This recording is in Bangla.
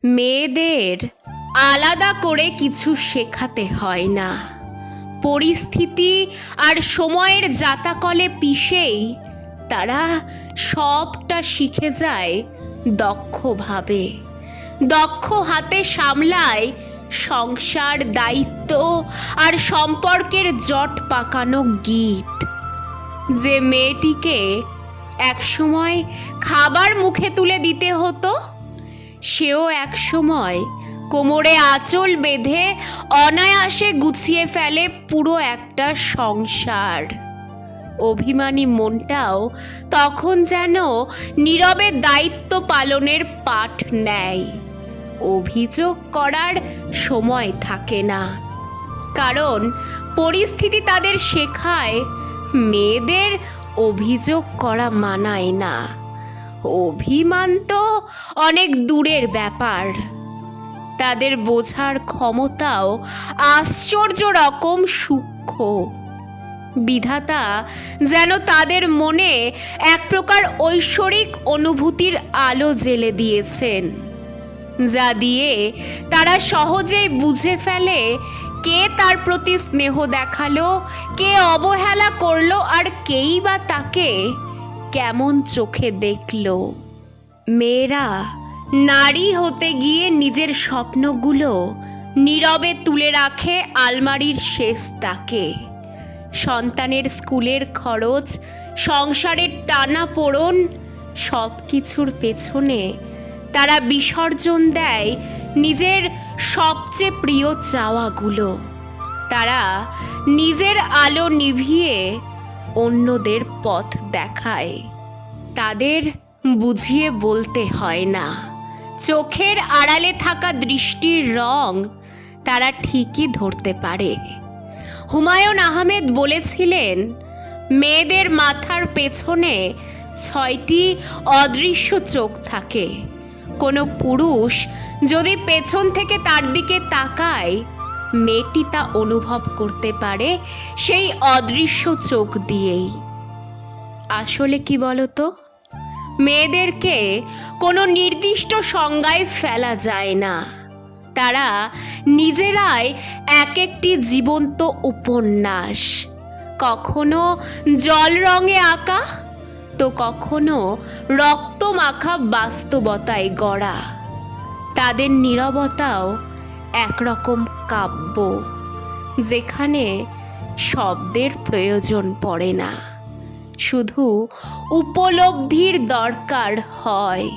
মেয়েদের আলাদা করে কিছু শেখাতে হয় না। পরিস্থিতি আর সময়ের জাতাকলে পিষেই তারা সবটা শিখে যায় দক্ষভাবে। দক্ষ হাতে সামলায় সংসার, দায়িত্ব আর সম্পর্কের জট পাকানো গিট। যে মেয়েটিকে একসময় খাবার মুখে তুলে দিতে হতো, সেও একসময় কোমরে আঁচল বেঁধে অনায়াসে গুছিয়ে ফেলে পুরো একটা সংসার। অভিমানী মনটাও তখন যেন নীরবে দায়িত্ব পালনের পাঠ নেয়। অভিযোগ করার সময় থাকে না, কারণ পরিস্থিতি তাদের শেখায় মেয়েদের অভিযোগ করা মানায় না। অভিমান তো অনেক দূরের ব্যাপার। তাদের বোঝার ক্ষমতাও আশ্চর্য রকম সূক্ষ্ম। বিধাতা যেন তাদের মনে এক প্রকার ঐশ্বরিক অনুভূতির আলো জ্বেলে দিয়েছেন, যা দিয়ে তারা সহজেই বুঝে ফেলে কে তার প্রতি স্নেহ দেখালো, কে অবহেলা করলো, আর কেই বা তাকে কেমন চোখে দেখলো। মেয়েরা নারী হতে গিয়ে নিজের স্বপ্নগুলো নীরবে তুলে রাখে আলমারির শেষ তাকে। সন্তানের স্কুলের খরচ, সংসারের টানাপোড়েন, সব কিছুর পেছনে তারা বিসর্জন দেয় নিজের সবচেয়ে প্রিয় চাওয়াগুলো। তারা নিজের আলো নিভিয়ে অন্যদের পথ দেখায়। তাদের বুঝিয়ে বলতে হয় না। চোখের আড়ালে থাকা দৃষ্টির রং তারা ঠিকই ধরতে পারে। হুমায়ুন আহমেদ বলেছিলেন, মেয়েদের মাথার পেছনে 6টি অদৃশ্য চোখ থাকে। কোনো পুরুষ যদি পেছন থেকে তার দিকে তাকায়, মেয়েটি তা অনুভব করতে পারে সেই অদৃশ্য চোখ দিয়েই। আসলে কি বলতো, মেয়েদেরকে কোনো নির্দিষ্ট সংজ্ঞায় ফেলা যায় না। তারা নিজেরাই এক একটি জীবন্ত উপন্যাস, কখনো জল রঙে আঁকা, তো কখনো রক্ত মাখা বাস্তবতায় গড়া। তাদের নীরবতাও একরকম কাব্য, যেখানে শব্দের প্রয়োজন পড়ে না, শুধু উপলব্ধির দরকার হয়।